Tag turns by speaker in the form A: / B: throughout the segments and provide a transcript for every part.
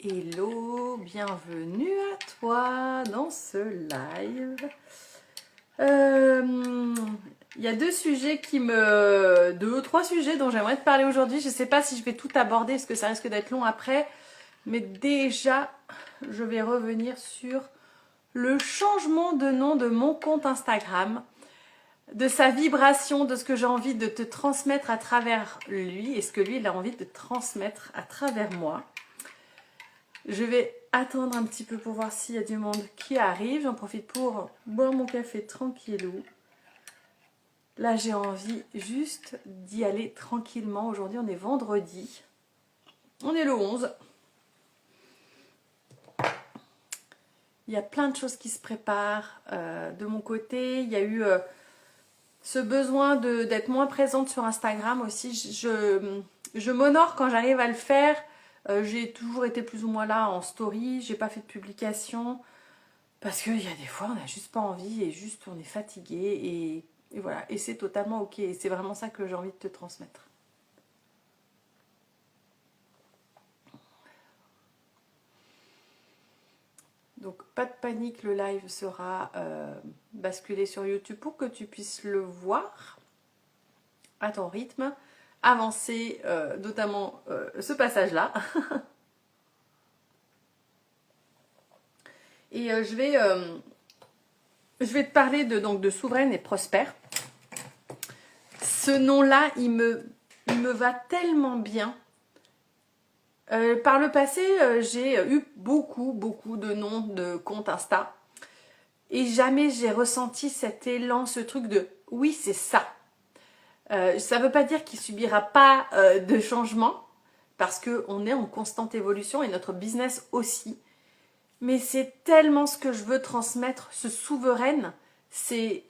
A: Hello, bienvenue à toi dans ce live. Il y a deux ou trois sujets dont j'aimerais te parler aujourd'hui. Je ne sais pas si je vais tout aborder parce que ça risque d'être long après. Mais déjà, je vais revenir sur le changement de nom de mon compte Instagram, de sa vibration, de ce que j'ai envie de te transmettre à travers lui et ce que lui il a envie de transmettre à travers moi. Je vais attendre un petit peu pour voir s'il y a du monde qui arrive. J'en profite pour boire mon café tranquillou. Là, j'ai envie juste d'y aller tranquillement. Aujourd'hui, on est vendredi. On est le 11. Il y a plein de choses qui se préparent de mon côté. Il y a eu ce besoin d'être moins présente sur Instagram aussi. Je m'honore quand j'arrive à le faire. J'ai toujours été plus ou moins là en story. J'ai pas fait de publication. Parce qu'il y a des fois, on n'a juste pas envie et juste on est fatigué et voilà. Et c'est totalement ok. Et c'est vraiment ça que j'ai envie de te transmettre. Donc pas de panique, le live sera basculé sur YouTube pour que tu puisses le voir à ton rythme, avancer notamment ce passage-là. Et je vais te parler de Souveraine et Prospère. Ce nom-là, il me va tellement bien. Par le passé, j'ai eu beaucoup de noms de comptes Insta. Et jamais j'ai ressenti cet élan, ce truc de « oui, c'est ça ». Ça ne veut pas dire qu'il ne subira pas de changement, parce qu'on est en constante évolution et notre business aussi. Mais c'est tellement ce que je veux transmettre, ce souveraine, il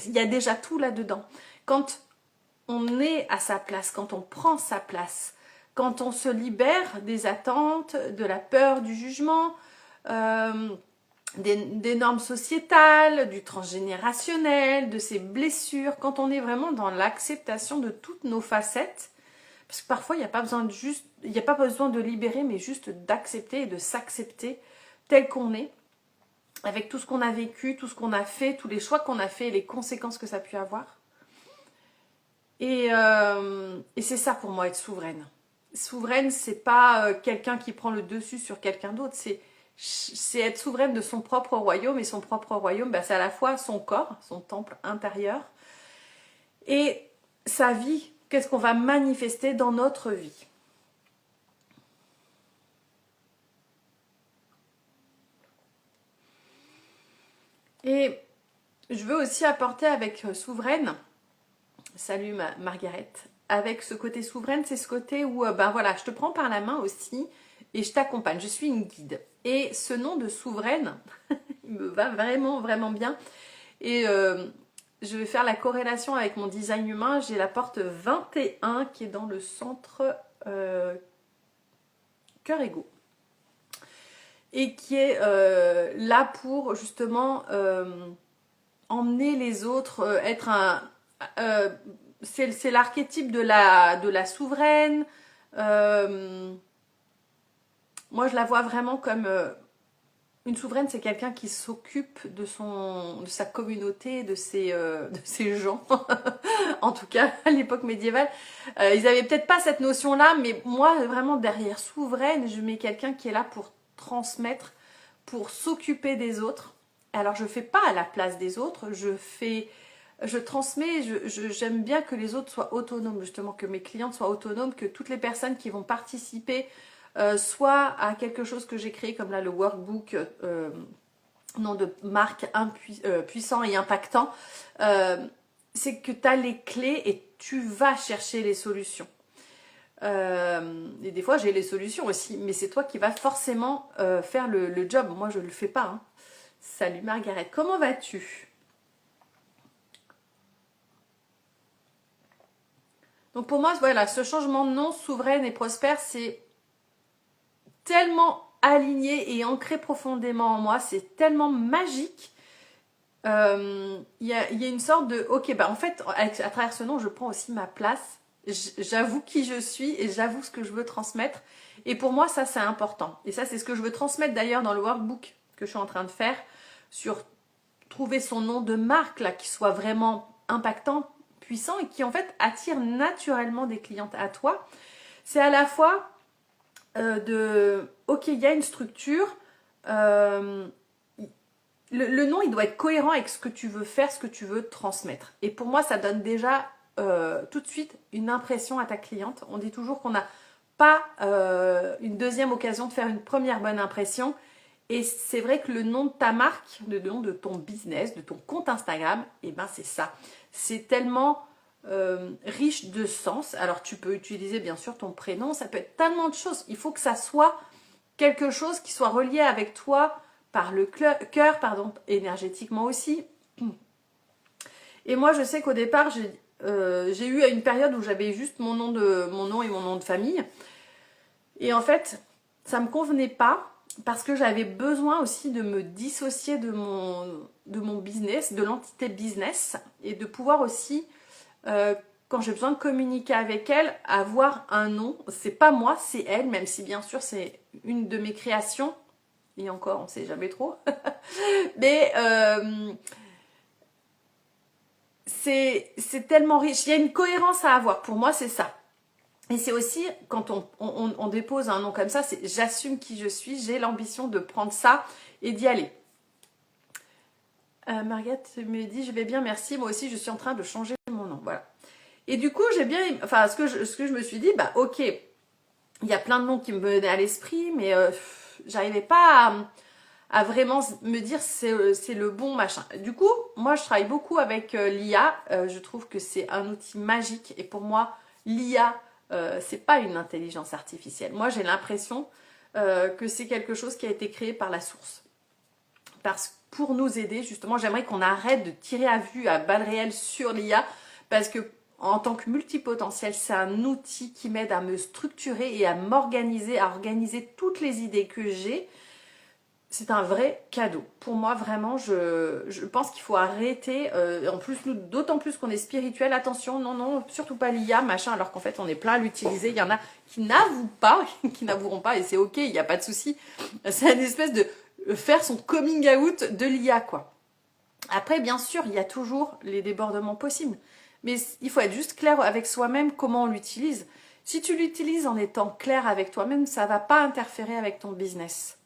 A: y a déjà tout là-dedans. Quand on est à sa place, quand on prend sa place, quand on se libère des attentes, de la peur, du jugement, des normes sociétales, du transgénérationnel, de ses blessures, quand on est vraiment dans l'acceptation de toutes nos facettes, parce que parfois il n'y a pas besoin de libérer, mais juste d'accepter et de s'accepter tel qu'on est, avec tout ce qu'on a vécu, tout ce qu'on a fait, tous les choix qu'on a fait et les conséquences que ça a pu avoir. Et c'est ça pour moi être souveraine. Souveraine, c'est pas quelqu'un qui prend le dessus sur quelqu'un d'autre, c'est être souveraine de son propre royaume. Et son propre royaume, c'est à la fois son corps, son temple intérieur, et sa vie, qu'est-ce qu'on va manifester dans notre vie. Et je veux aussi apporter avec souveraine, salut Margaret, avec ce côté souveraine, c'est ce côté où voilà, je te prends par la main aussi et je t'accompagne, je suis une guide. Et ce nom de souveraine, il me va vraiment bien. Et je vais faire la corrélation avec mon design humain. J'ai la porte 21 qui est dans le centre cœur-ego. Et qui est là pour justement emmener les autres, être un... c'est l'archétype de la souveraine. Moi, je la vois vraiment comme... une souveraine, c'est quelqu'un qui s'occupe de sa communauté, de ses gens. En tout cas, à l'époque médiévale, ils n'avaient peut-être pas cette notion-là, mais moi, vraiment, derrière souveraine, je mets quelqu'un qui est là pour transmettre, pour s'occuper des autres. Alors, je ne fais pas à la place des autres, je transmets, j'aime bien que les autres soient autonomes, justement, que mes clientes soient autonomes, que toutes les personnes qui vont participer soit à quelque chose que j'ai créé, comme là le workbook nom de marque puissant et impactant, c'est que tu as les clés et tu vas chercher les solutions. Et des fois j'ai les solutions aussi, mais c'est toi qui vas forcément faire le job. Moi je ne le fais pas. Hein. Salut Margaret, comment vas-tu? Donc pour moi, voilà, ce changement de nom, souveraine et prospère, c'est tellement aligné et ancré profondément en moi, c'est tellement magique. Il y a une sorte de, ok, en fait, à travers ce nom, je prends aussi ma place j'avoue qui je suis et j'avoue ce que je veux transmettre. Et pour moi, ça, c'est important. Et ça, c'est ce que je veux transmettre d'ailleurs dans le workbook que je suis en train de faire sur trouver son nom de marque, là, qui soit vraiment impactant, puissant et qui, en fait, attire naturellement des clientes à toi. C'est à la fois ok, il y a une structure, le nom, il doit être cohérent avec ce que tu veux faire, ce que tu veux transmettre. Et pour moi, ça donne déjà tout de suite une impression à ta cliente. On dit toujours qu'on n'a pas une deuxième occasion de faire une première bonne impression. Et c'est vrai que le nom de ta marque, le nom de ton business, de ton compte Instagram, eh ben c'est ça. C'est tellement riche de sens. Alors tu peux utiliser bien sûr ton prénom, ça peut être tellement de choses. Il faut que ça soit quelque chose qui soit relié avec toi par le cœur, pardon, énergétiquement aussi. Et moi, je sais qu'au départ, j'ai eu une période où j'avais juste mon nom et mon nom de famille. Et en fait, ça me convenait pas parce que j'avais besoin aussi de me dissocier de mon business, de l'entité business, et de pouvoir aussi, quand j'ai besoin de communiquer avec elle, avoir un nom. C'est pas moi, c'est elle, même si bien sûr c'est une de mes créations. Et encore, on ne sait jamais trop. Mais c'est tellement riche. Il y a une cohérence à avoir. Pour moi, c'est ça. Et c'est aussi, quand on dépose un nom comme ça, c'est j'assume qui je suis, j'ai l'ambition de prendre ça et d'y aller. Mariette me dit, je vais bien, merci. Moi aussi, je suis en train de changer mon nom. Voilà. Et du coup, j'ai bien... Enfin, ce que je me suis dit, bah ok, il y a plein de noms qui me venaient à l'esprit, mais j'arrivais pas à vraiment me dire c'est le bon machin. Du coup, moi je travaille beaucoup avec l'IA, je trouve que c'est un outil magique et pour moi l'IA c'est pas une intelligence artificielle. Moi j'ai l'impression que c'est quelque chose qui a été créé par la source. Parce que pour nous aider justement, j'aimerais qu'on arrête de tirer à vue à balles réelles sur l'IA parce que en tant que multipotentiel, c'est un outil qui m'aide à me structurer et à m'organiser, à organiser toutes les idées que j'ai. C'est un vrai cadeau. Pour moi, vraiment, je pense qu'il faut arrêter. En plus, nous, d'autant plus qu'on est spirituel. Attention, non, non, surtout pas l'IA, machin, alors qu'en fait, on est plein à l'utiliser. Il y en a qui n'avouent pas, qui n'avoueront pas, et c'est ok, il n'y a pas de souci. C'est une espèce de faire son coming out de l'IA, quoi. Après, bien sûr, il y a toujours les débordements possibles. Mais il faut être juste clair avec soi-même comment on l'utilise. Si tu l'utilises en étant clair avec toi-même, ça ne va pas interférer avec ton business.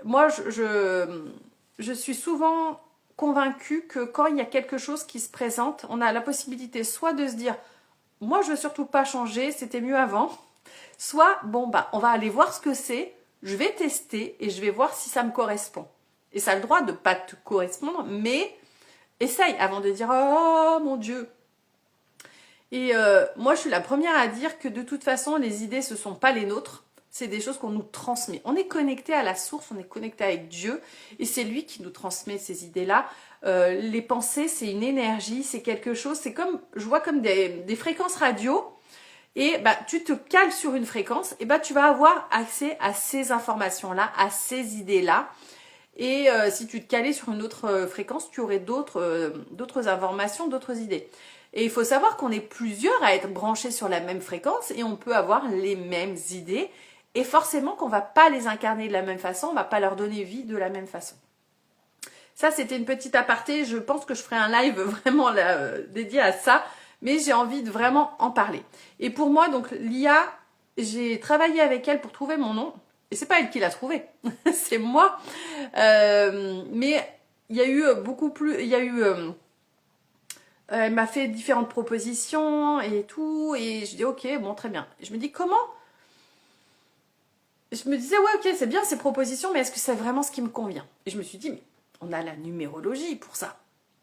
A: Moi, je suis souvent convaincue que quand il y a quelque chose qui se présente, on a la possibilité soit de se dire « moi, je veux surtout pas changer, c'était mieux avant », soit « bon, bah, on va aller voir ce que c'est, je vais tester et je vais voir si ça me correspond ». Et ça a le droit de ne pas te correspondre, mais essaye avant de dire « oh mon Dieu ». Et moi, je suis la première à dire que de toute façon, les idées, ce ne sont pas les nôtres. C'est des choses qu'on nous transmet. On est connecté à la source, on est connecté avec Dieu et c'est lui qui nous transmet ces idées-là. Les pensées, c'est une énergie, c'est quelque chose, c'est comme, je vois comme des fréquences radio et bah, tu te cales sur une fréquence et bah, tu vas avoir accès à ces informations-là, à ces idées-là. Et si tu te calais sur une autre fréquence, tu aurais d'autres informations, d'autres idées. Et il faut savoir qu'on est plusieurs à être branchés sur la même fréquence et on peut avoir les mêmes idées. Et forcément qu'on ne va pas les incarner de la même façon, on ne va pas leur donner vie de la même façon. Ça, c'était une petite aparté. Je pense que je ferai un live vraiment dédié à ça. Mais j'ai envie de vraiment en parler. Et pour moi, donc l'IA, j'ai travaillé avec elle pour trouver mon nom. Et c'est pas elle qui l'a trouvé, c'est moi. Mais il y a eu beaucoup plus... Il y a eu... elle m'a fait différentes propositions et tout. Et je dis ok, bon, très bien. Je me dis comment... Je me disais, ouais, ok, c'est bien ces propositions, mais est-ce que c'est vraiment ce qui me convient? Et je me suis dit, mais on a la numérologie pour ça.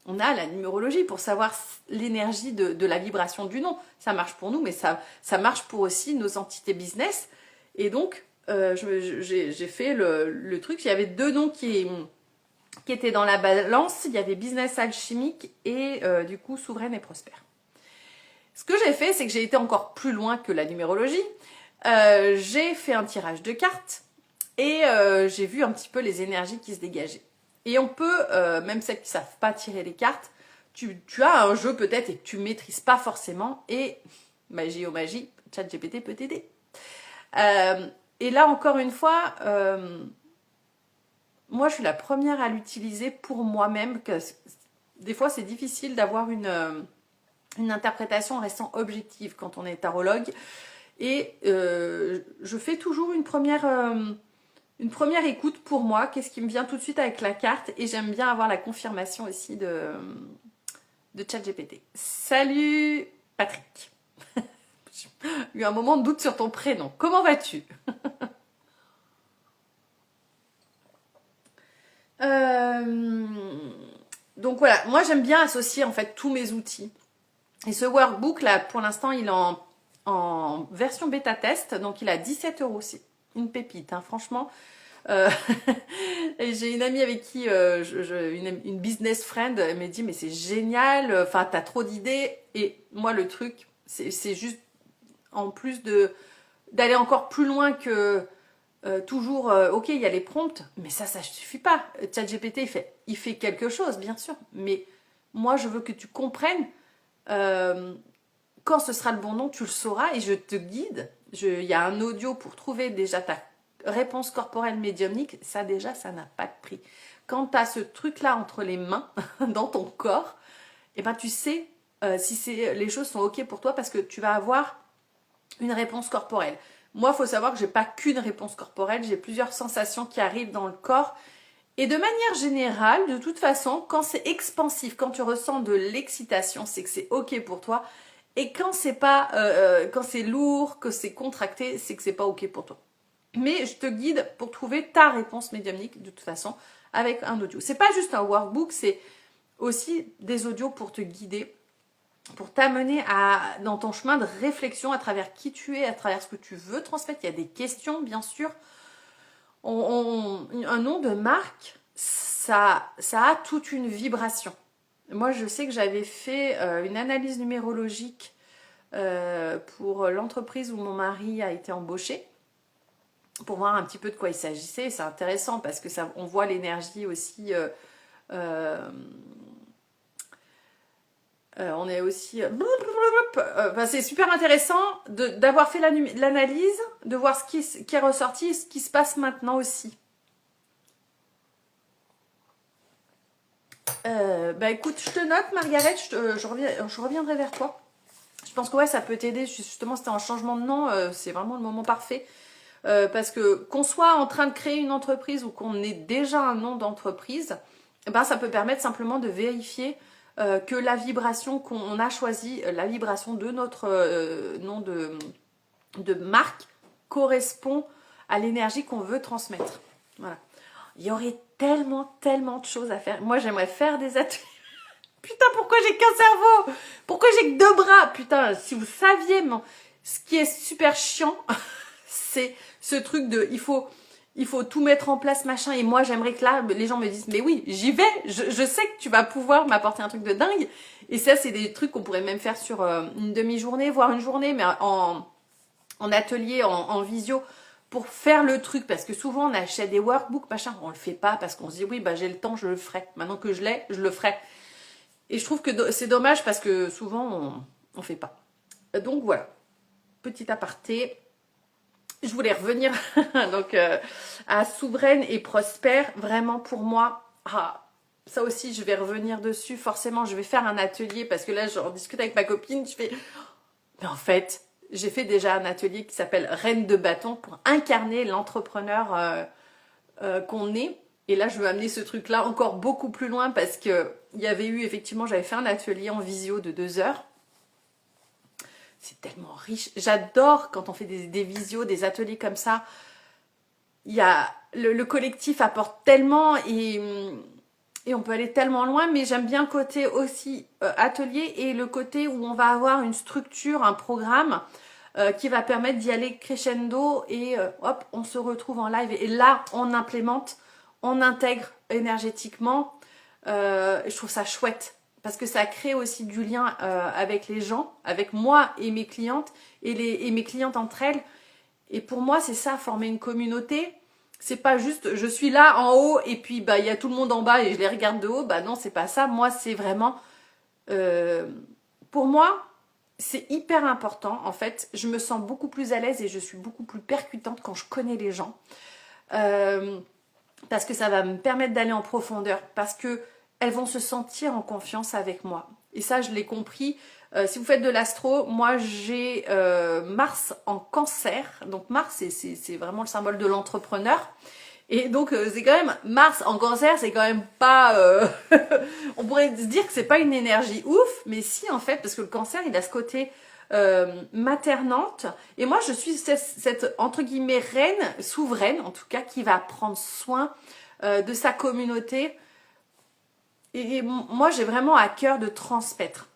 A: On a la numérologie pour savoir l'énergie de la vibration du nom. Ça marche pour nous, mais ça marche pour aussi nos entités business. Et donc, j'ai fait le truc. Il y avait deux noms qui étaient dans la balance. Il y avait business alchimique et du coup, souveraine et prospère. Ce que j'ai fait, c'est que j'ai été encore plus loin que la numérologie. J'ai fait un tirage de cartes et j'ai vu un petit peu les énergies qui se dégageaient. Et on peut, même celles qui ne savent pas tirer les cartes, tu as un jeu peut-être et que tu ne maîtrises pas forcément, et magie au magie, ChatGPT peut t'aider. Et là, encore une fois, moi, je suis la première à l'utiliser pour moi-même, que des fois, c'est difficile d'avoir une interprétation en restant objective quand on est tarologue. Et je fais toujours une première écoute pour moi, qu'est-ce qui me vient tout de suite avec la carte, et j'aime bien avoir la confirmation aussi de ChatGPT. Salut Patrick. J'ai eu un moment de doute sur ton prénom. Comment vas-tu? Donc voilà, moi j'aime bien associer en fait tous mes outils. Et ce workbook là, pour l'instant, il est en version bêta test, donc il a 17 €. C'est une pépite, hein, franchement. J'ai une amie avec qui, une business friend, elle m'a dit mais c'est génial, enfin t'as trop d'idées. Et moi le truc, c'est juste en plus d'aller encore plus loin que toujours, ok, il y a les prompts, mais ça suffit pas. ChatGPT, il fait quelque chose, bien sûr, mais moi, je veux que tu comprennes quand ce sera le bon nom, tu le sauras et je te guide. Il y a un audio pour trouver déjà ta réponse corporelle médiumnique. Ça, déjà, ça n'a pas de prix. Quand tu as ce truc-là entre les mains, dans ton corps, eh ben, tu sais si les choses sont ok pour toi parce que tu vas avoir une réponse corporelle. Moi, il faut savoir que j'ai pas qu'une réponse corporelle, j'ai plusieurs sensations qui arrivent dans le corps. Et de manière générale, de toute façon, quand c'est expansif, quand tu ressens de l'excitation, c'est que c'est ok pour toi. Et quand c'est pas, quand c'est lourd, que c'est contracté, c'est que c'est pas ok pour toi. Mais je te guide pour trouver ta réponse médiumnique de toute façon avec un audio. C'est pas juste un workbook, c'est aussi des audios pour te guider, pour t'amener dans ton chemin de réflexion à travers qui tu es, à travers ce que tu veux transmettre. Il y a des questions, bien sûr. Un nom de marque, ça a toute une vibration. Moi, je sais que j'avais fait une analyse numérologique pour l'entreprise où mon mari a été embauché, pour voir un petit peu de quoi il s'agissait. C'est intéressant parce que on voit l'énergie aussi... on est aussi... c'est super intéressant d'avoir fait l'analyse, de voir ce qui est ressorti, ce qui se passe maintenant aussi. Écoute, je te note, Margaret, je reviendrai vers toi. Je pense que ouais, ça peut t'aider. Justement, c'était un changement de nom, c'est vraiment le moment parfait. Parce que qu'on soit en train de créer une entreprise ou qu'on ait déjà un nom d'entreprise, ça peut permettre simplement de vérifier que la vibration qu'on a choisie, la vibration de notre nom de marque correspond à l'énergie qu'on veut transmettre. Voilà. Il y aurait tellement de choses à faire. Moi, j'aimerais faire des ateliers. Putain, pourquoi j'ai qu'un cerveau? Pourquoi j'ai que 2 bras? Putain, si vous saviez, ce qui est super chiant, c'est ce truc de il faut tout mettre en place, machin. Et moi, j'aimerais que là, les gens me disent, mais oui, j'y vais. Je sais que tu vas pouvoir m'apporter un truc de dingue. Et ça, c'est des trucs qu'on pourrait même faire sur une demi-journée, voire une journée, mais en atelier, en visio, pour faire le truc. Parce que souvent, on achète des workbooks, machin. On le fait pas parce qu'on se dit, oui, j'ai le temps, je le ferai. Maintenant que je l'ai, je le ferai. Et je trouve que c'est dommage parce que souvent, on fait pas. Donc voilà, petit aparté. Je voulais revenir donc à souveraine et prospère. Vraiment pour moi, ça aussi je vais revenir dessus. Forcément, je vais faire un atelier parce que là, je discute avec ma copine. Je fais, mais en fait, j'ai fait déjà un atelier qui s'appelle Reine de bâton pour incarner l'entrepreneur qu'on est. Et là, je veux amener ce truc-là encore beaucoup plus loin parce que il y avait eu, effectivement, j'avais fait un atelier en visio de 2 heures. C'est tellement riche. J'adore quand on fait des visios, des ateliers comme ça. Il y a, le collectif apporte tellement et on peut aller tellement loin, mais j'aime bien le côté aussi atelier et le côté où on va avoir une structure, un programme qui va permettre d'y aller crescendo et hop, on se retrouve en live. Et là, on implémente, on intègre énergétiquement. Je trouve ça chouette parce que ça crée aussi du lien avec les gens, avec moi et mes clientes et mes clientes entre elles. Et pour moi, c'est ça, former une communauté. C'est pas juste je suis là en haut et puis il y a tout le monde en bas et je les regarde de haut. Non, c'est pas ça. Moi, c'est vraiment Pour moi, c'est hyper important. En fait, je me sens beaucoup plus à l'aise et je suis beaucoup plus percutante quand je connais les gens. Parce que ça va me permettre d'aller en profondeur, parce que elles vont se sentir en confiance avec moi. Et ça, je l'ai compris. Si vous faites de l'astro, moi j'ai Mars en Cancer. Donc Mars, c'est vraiment le symbole de l'entrepreneur. Et donc c'est quand même Mars en Cancer, c'est quand même pas. On pourrait se dire que c'est pas une énergie ouf, mais si en fait, parce que le Cancer, il a ce côté maternante. Et moi, je suis cette entre guillemets reine, souveraine en tout cas, qui va prendre soin de sa communauté. Et moi, j'ai vraiment à cœur de transmettre.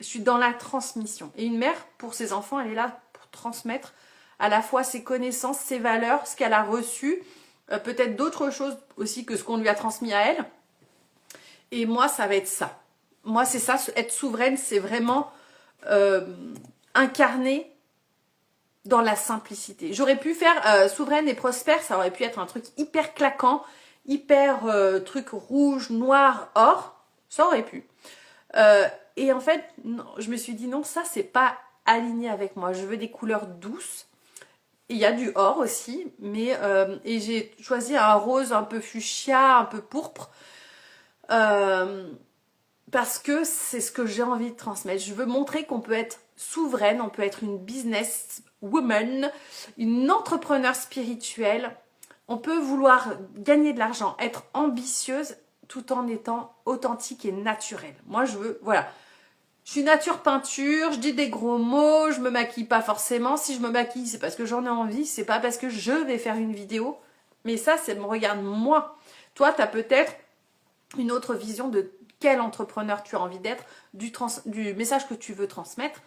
A: Je suis dans la transmission. Et une mère, pour ses enfants, elle est là pour transmettre à la fois ses connaissances, ses valeurs, ce qu'elle a reçu, peut-être d'autres choses aussi que ce qu'on lui a transmis à elle. Et moi, ça va être ça. Moi, c'est ça, être souveraine, c'est vraiment incarner dans la simplicité. J'aurais pu faire souveraine et prospère, ça aurait pu être un truc hyper claquant, hyper truc rouge, noir, or, ça aurait pu. Et en fait, non, je me suis dit non, ça c'est pas aligné avec moi. Je veux des couleurs douces. Il y a du or aussi, mais et j'ai choisi un rose un peu fuchsia, un peu pourpre, parce que c'est ce que j'ai envie de transmettre. Je veux montrer qu'on peut être souveraine, on peut être une business woman, une entrepreneur spirituelle. On peut vouloir gagner de l'argent, être ambitieuse tout en étant authentique et naturelle. Moi, je veux, voilà. Je suis nature peinture, je dis des gros mots, je me maquille pas forcément. Si je me maquille, c'est parce que j'en ai envie, c'est pas parce que je vais faire une vidéo. Mais ça, c'est me regarde moi. Toi, tu as peut-être une autre vision de quel entrepreneur tu as envie d'être, du message que tu veux transmettre.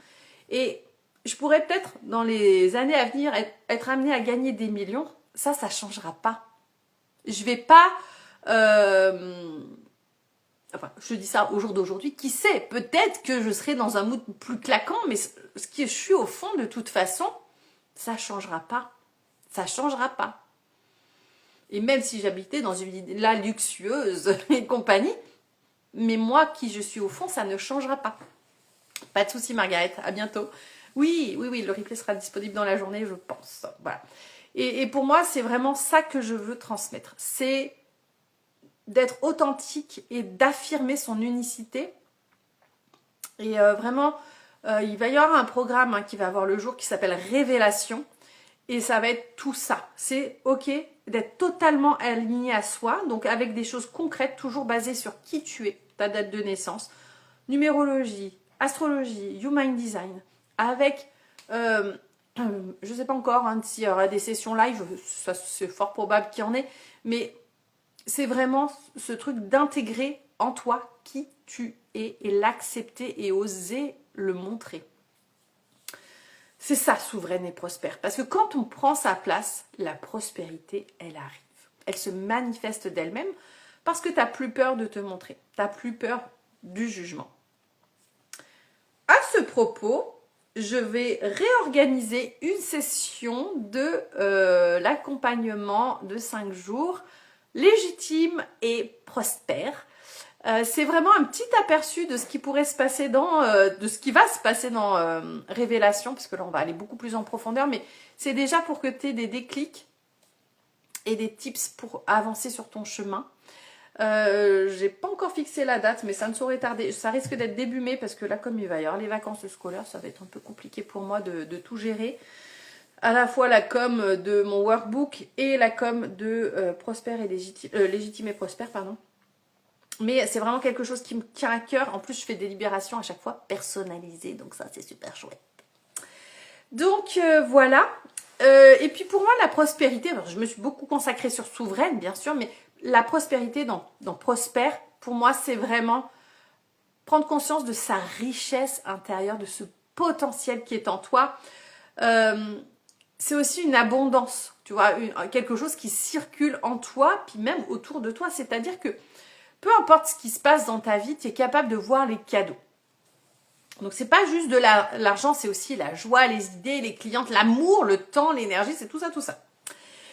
A: Et je pourrais peut-être, dans les années à venir, être amenée à gagner des millions. Ça changera pas. Je vais pas... Enfin, je dis ça au jour d'aujourd'hui. Qui sait, peut-être que je serai dans un mood plus claquant, mais ce qui je suis au fond, de toute façon, ça changera pas. Ça changera pas. Et même si j'habitais dans une villa luxueuse et compagnie, mais moi, qui je suis au fond, ça ne changera pas. Pas de souci, Margaret. À bientôt. Oui, le replay sera disponible dans la journée, je pense. Voilà. Et pour moi, c'est vraiment ça que je veux transmettre. C'est d'être authentique et d'affirmer son unicité. Et vraiment, il va y avoir un programme qui va avoir le jour qui s'appelle Révélation. Et ça va être tout ça. C'est OK d'être totalement aligné à soi, donc avec des choses concrètes, toujours basées sur qui tu es, ta date de naissance, numérologie, astrologie, human design, avec, je ne sais pas encore s'il y aura des sessions live, ça c'est fort probable qu'il y en ait, mais c'est vraiment ce truc d'intégrer en toi qui tu es et l'accepter et oser le montrer. C'est ça, souveraine et prospère. Parce que quand on prend sa place, la prospérité, elle arrive. Elle se manifeste d'elle-même parce que tu n'as plus peur de te montrer. Tu n'as plus peur du jugement. À ce propos, je vais réorganiser une session de l'accompagnement de 5 jours légitime et prospère. C'est vraiment un petit aperçu de ce qui pourrait se passer de ce qui va se passer dans Révélation, parce que là on va aller beaucoup plus en profondeur, mais c'est déjà pour que tu aies des déclics et des tips pour avancer sur ton chemin. J'ai pas encore fixé la date, mais ça ne saurait tarder. Ça risque d'être début mai, parce que là, comme il va y avoir les vacances scolaires, ça va être un peu compliqué pour moi de tout gérer. À la fois la com de mon workbook et la com de Légitime et Prospère, pardon. Mais c'est vraiment quelque chose qui me tient à cœur. En plus, je fais des libérations à chaque fois personnalisées. Donc ça, c'est super chouette. Donc voilà. Et puis pour moi, la prospérité, alors, je me suis beaucoup consacrée sur souveraine, bien sûr. Mais la prospérité dans Prospère, pour moi, c'est vraiment prendre conscience de sa richesse intérieure, de ce potentiel qui est en toi. C'est aussi une abondance, tu vois, quelque chose qui circule en toi, puis même autour de toi. C'est-à-dire que peu importe ce qui se passe dans ta vie, tu es capable de voir les cadeaux. Donc c'est pas juste de l'argent, c'est aussi la joie, les idées, les clientes, l'amour, le temps, l'énergie, c'est tout ça, tout ça.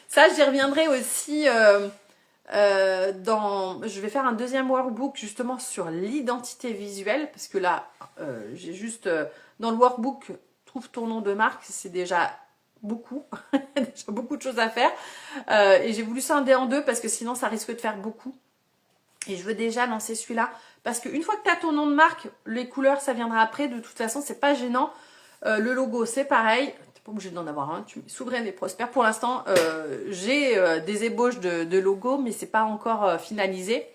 A: Ça, j'y reviendrai aussi Je vais faire un deuxième workbook justement sur l'identité visuelle, parce que là, j'ai juste dans le workbook, trouve ton nom de marque, c'est déjà beaucoup, déjà beaucoup de choses à faire. Et j'ai voulu scinder en deux parce que sinon ça risque de faire beaucoup. Et je veux déjà lancer celui-là parce qu'une fois que tu as ton nom de marque, les couleurs ça viendra après. De toute façon, c'est pas gênant. Le logo, c'est pareil. T'es pas obligé d'en avoir un. Tu mets Souveraine et Prospère. Pour l'instant, j'ai des ébauches de logo, mais c'est pas encore finalisé.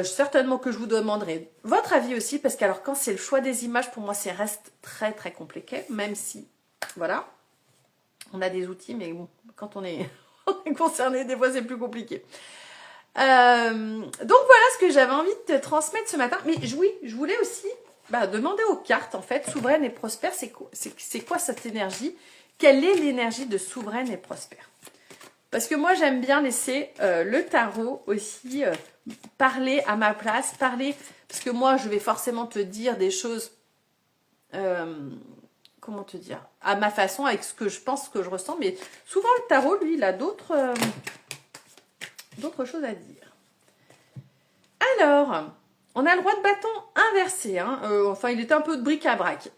A: Certainement que je vous demanderai votre avis aussi, parce que alors quand c'est le choix des images, pour moi, c'est reste très très compliqué, même si, voilà, on a des outils, mais bon, quand on est, on est concerné, des fois c'est plus compliqué. Donc voilà ce que j'avais envie de te transmettre ce matin. Mais oui, je voulais aussi demander aux cartes, en fait, Souveraine et Prospère, c'est quoi cette énergie? Quelle est l'énergie de Souveraine et Prospère? Parce que moi, j'aime bien laisser le tarot aussi parler à ma place, parce que moi, je vais forcément te dire des choses, comment te dire, à ma façon, avec ce que je pense, ce que je ressens, mais souvent le tarot, lui, il a d'autres choses à dire. Alors, on a le roi de bâton inversé, hein. Enfin, il est un peu de bric-à-brac.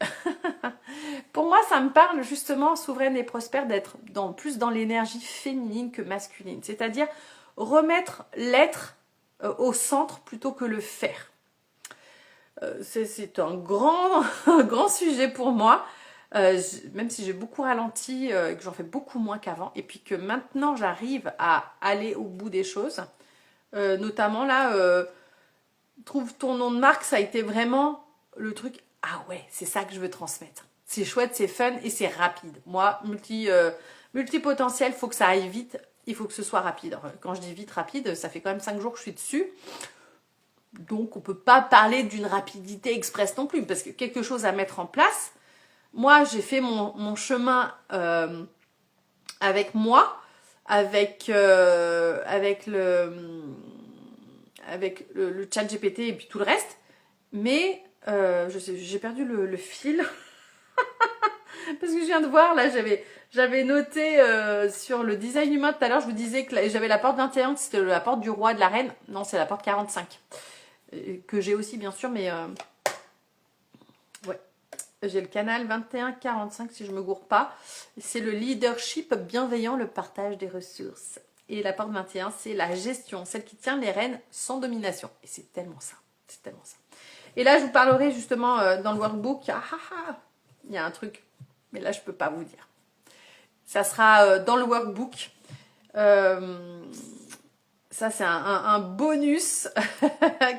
A: Pour moi, ça me parle justement, Souveraine et Prospère, d'être plus dans l'énergie féminine que masculine. C'est-à-dire remettre l'être au centre plutôt que le faire. C'est un grand, grand sujet pour moi. Même si j'ai beaucoup ralenti, que j'en fais beaucoup moins qu'avant, et puis que maintenant j'arrive à aller au bout des choses. Notamment là, trouve ton nom de marque, ça a été vraiment le truc. Ah ouais, c'est ça que je veux transmettre. C'est chouette, c'est fun et c'est rapide. Moi, multipotentiel, faut que ça aille vite. Il faut que ce soit rapide. Alors, quand je dis vite, rapide, ça fait quand même 5 jours que je suis dessus. Donc, on ne peut pas parler d'une rapidité express non plus, parce que quelque chose à mettre en place. Moi, j'ai fait mon chemin avec moi, avec le chat GPT et puis tout le reste. Mais j'ai perdu le fil. Parce que je viens de voir, là, j'avais noté sur le design humain tout à l'heure, je vous disais que j'avais la porte 21, c'était la porte du roi et de la reine. Non, c'est la porte 45. Que j'ai aussi, bien sûr, mais ouais. J'ai le canal 21-45, si je me gourre pas. C'est le leadership bienveillant, le partage des ressources. Et la porte 21, c'est la gestion, celle qui tient les rênes sans domination. Et c'est tellement ça. C'est tellement ça. Et là, je vous parlerai justement dans le workbook. Il y a un truc, mais là, je ne peux pas vous dire. Ça sera dans le workbook. Ça, c'est un bonus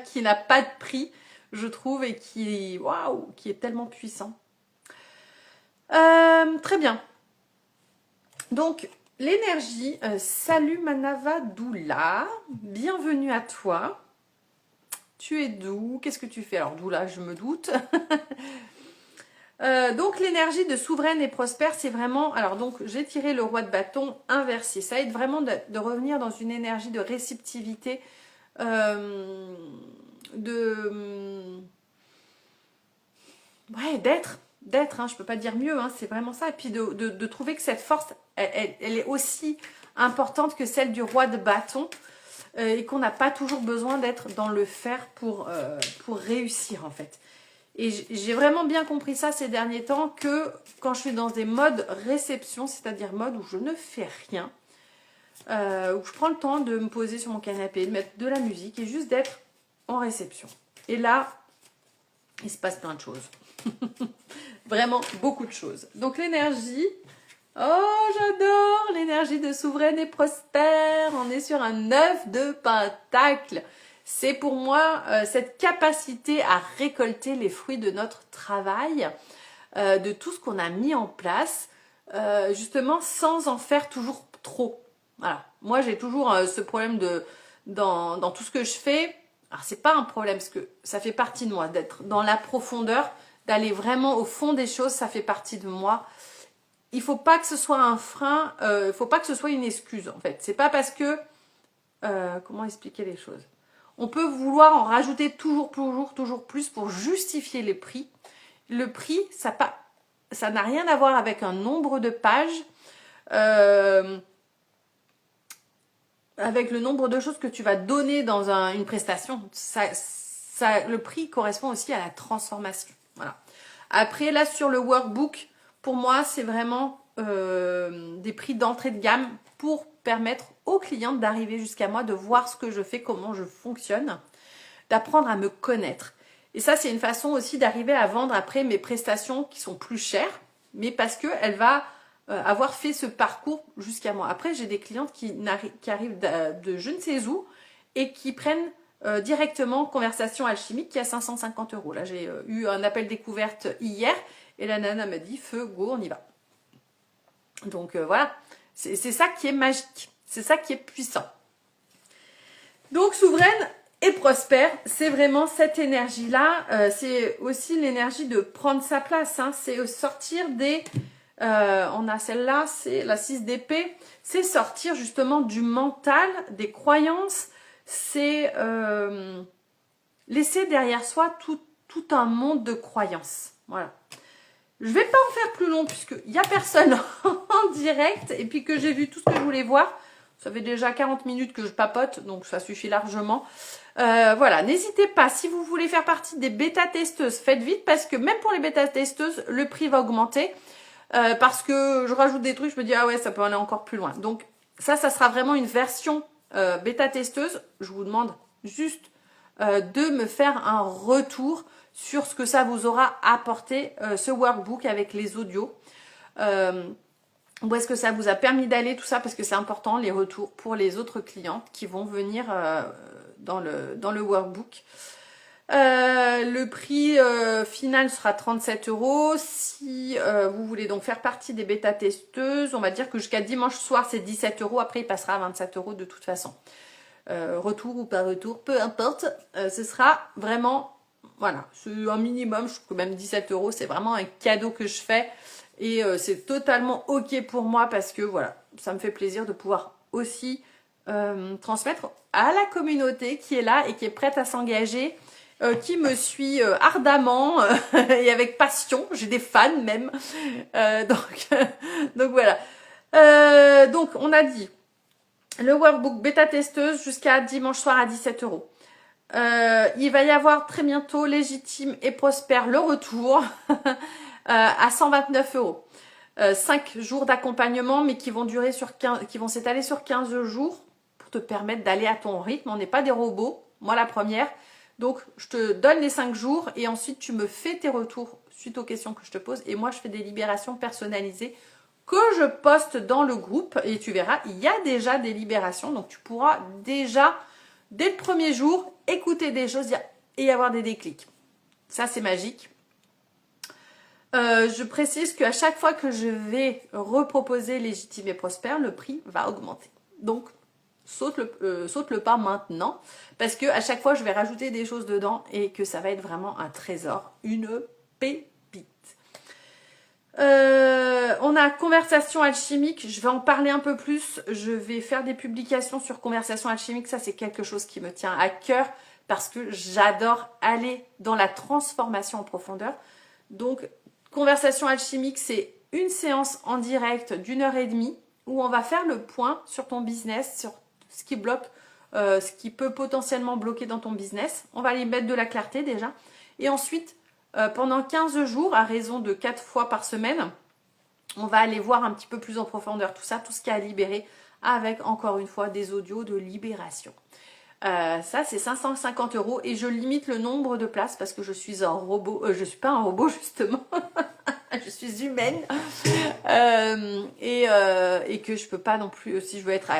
A: qui n'a pas de prix, je trouve, et qui est tellement puissant. Très bien. Donc, l'énergie, salut Manava Doula, bienvenue à toi. Tu es d'où? Qu'est-ce que tu fais? Alors, Doula, je me doute. Donc, l'énergie de Souveraine et Prospère, c'est vraiment... Alors, donc, j'ai tiré le roi de bâton inversé. Ça aide vraiment de revenir dans une énergie de réceptivité, ouais, d'être, hein, je peux pas dire mieux, hein, c'est vraiment ça. Et puis de trouver que cette force, elle est aussi importante que celle du roi de bâton, et qu'on n'a pas toujours besoin d'être dans le faire pour réussir, en fait. Et j'ai vraiment bien compris ça ces derniers temps, que quand je suis dans des modes réception, c'est-à-dire mode où je ne fais rien, où je prends le temps de me poser sur mon canapé, de mettre de la musique et juste d'être en réception. Et là, il se passe plein de choses. Vraiment beaucoup de choses. Donc l'énergie, oh j'adore l'énergie de Souveraine et Prospère. On est sur un 9 de Pentacle. C'est pour moi cette capacité à récolter les fruits de notre travail, de tout ce qu'on a mis en place, justement sans en faire toujours trop. Voilà. Moi j'ai toujours ce problème dans tout ce que je fais. Alors c'est pas un problème parce que ça fait partie de moi, d'être dans la profondeur, d'aller vraiment au fond des choses, ça fait partie de moi. Il faut pas que ce soit un frein, il faut pas que ce soit une excuse en fait. C'est pas parce que comment expliquer les choses. On peut vouloir en rajouter toujours plus pour justifier les prix. Le prix, ça n'a rien à voir avec un nombre de pages, avec le nombre de choses que tu vas donner dans une prestation, le prix correspond aussi à la transformation. Voilà. Après, là, sur le workbook, pour moi, c'est vraiment des prix d'entrée de gamme pour permettre aux clientes d'arriver jusqu'à moi, de voir ce que je fais, comment je fonctionne, d'apprendre à me connaître. Et ça, c'est une façon aussi d'arriver à vendre après mes prestations qui sont plus chères, mais parce qu'elle va avoir fait ce parcours jusqu'à moi. Après, j'ai des clientes qui arrivent de je ne sais où et qui prennent directement Conversation Alchimique qui est à 550 €. Là, j'ai eu un appel découverte hier et la nana m'a dit feu, go, on y va. Donc voilà, c'est ça qui est magique, c'est ça qui est puissant. Donc souveraine et prospère, c'est vraiment cette énergie-là. C'est aussi l'énergie de prendre sa place. Hein. C'est sortir des... on a celle-là, c'est la 6 d'épée. C'est sortir justement du mental, des croyances. C'est laisser derrière soi tout un monde de croyances. Voilà. Je ne vais pas en faire plus long puisqu'il n'y a personne en direct et puis que j'ai vu tout ce que je voulais voir. Ça fait déjà 40 minutes que je papote, donc ça suffit largement. Voilà, n'hésitez pas, si vous voulez faire partie des bêta-testeuses, faites vite parce que même pour les bêta-testeuses, le prix va augmenter. Parce que je rajoute des trucs, je me dis, ah ouais, ça peut aller encore plus loin. Donc ça sera vraiment une version bêta-testeuse. Je vous demande juste de me faire un retour sur ce que ça vous aura apporté, ce workbook avec les audios. Où est-ce que ça vous a permis d'aller, tout ça, parce que c'est important, les retours pour les autres clientes qui vont venir dans le workbook. Le prix final sera 37 €. Si vous voulez donc faire partie des bêta-testeuses, on va dire que jusqu'à dimanche soir, c'est 17 €. Après, il passera à 27 € de toute façon. Retour ou pas retour, peu importe. Ce sera vraiment, voilà, c'est un minimum. Je trouve que même 17 €, c'est vraiment un cadeau que je fais. Et c'est totalement ok pour moi parce que voilà, ça me fait plaisir de pouvoir aussi transmettre à la communauté qui est là et qui est prête à s'engager, qui me suit ardemment et avec passion. J'ai des fans même. Donc voilà. Donc on a dit le workbook bêta testeuse jusqu'à dimanche soir à 17 €. Il va y avoir très bientôt Légitime et Prospère le retour à 129 €. 5 jours d'accompagnement, mais qui vont durer qui vont s'étaler sur 15 jours pour te permettre d'aller à ton rythme. On n'est pas des robots, moi la première. Donc je te donne les 5 jours et ensuite tu me fais tes retours suite aux questions que je te pose. Et moi je fais des libérations personnalisées que je poste dans le groupe et tu verras, il y a déjà des libérations. Donc tu pourras déjà, dès le premier jour, écouter des choses et avoir des déclics. Ça c'est magique. Je précise qu'à chaque fois que je vais reproposer Légitime et Prospère, le prix va augmenter. Donc, saute le pas maintenant, parce que à chaque fois, je vais rajouter des choses dedans et que ça va être vraiment un trésor, une pépite. On a Conversation Alchimique, je vais en parler un peu plus. Je vais faire des publications sur Conversation Alchimique, ça c'est quelque chose qui me tient à cœur parce que j'adore aller dans la transformation en profondeur. Donc, Conversation Alchimique, c'est une séance en direct d'1h30 où on va faire le point sur ton business, sur ce qui bloque, ce qui peut potentiellement bloquer dans ton business. On va aller mettre de la clarté déjà. Et ensuite, pendant 15 jours, à raison de 4 fois par semaine, on va aller voir un petit peu plus en profondeur tout ça, tout ce qui a à libérer, avec encore une fois des audios de libération. Ça c'est 550 € et je limite le nombre de places parce que je suis un robot, je suis pas un robot justement, je suis humaine et que je peux pas non plus, si je veux être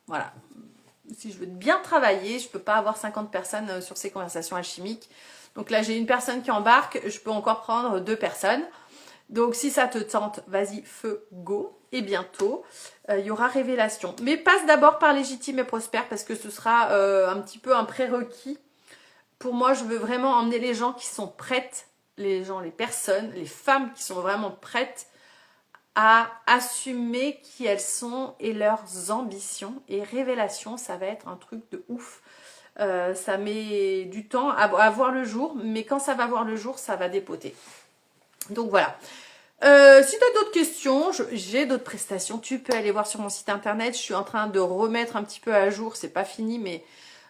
A: voilà, si je veux bien travailler, je peux pas avoir 50 personnes sur ces conversations alchimiques. Donc là j'ai une personne qui embarque, je peux encore prendre 2 personnes. Donc si ça te tente, vas-y, feu, go. Et bientôt, il y aura révélation. Mais passe d'abord par Légitime et Prospère parce que ce sera un petit peu un prérequis. Pour moi, je veux vraiment emmener les gens qui sont prêtes, les personnes, les femmes qui sont vraiment prêtes à assumer qui elles sont et leurs ambitions. Et révélation, ça va être un truc de ouf. Ça met du temps à voir le jour, mais quand ça va voir le jour, ça va dépoter. Donc voilà. Si tu as d'autres questions, j'ai d'autres prestations, tu peux aller voir sur mon site internet. Je suis en train de remettre un petit peu à jour, c'est pas fini, mais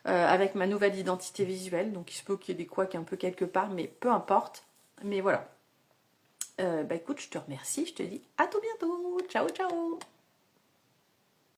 A: avec ma nouvelle identité visuelle. Donc il se peut qu'il y ait des couacs un peu quelque part, mais peu importe. Mais voilà. Bah écoute, je te remercie, je te dis à tout bientôt. Ciao, ciao.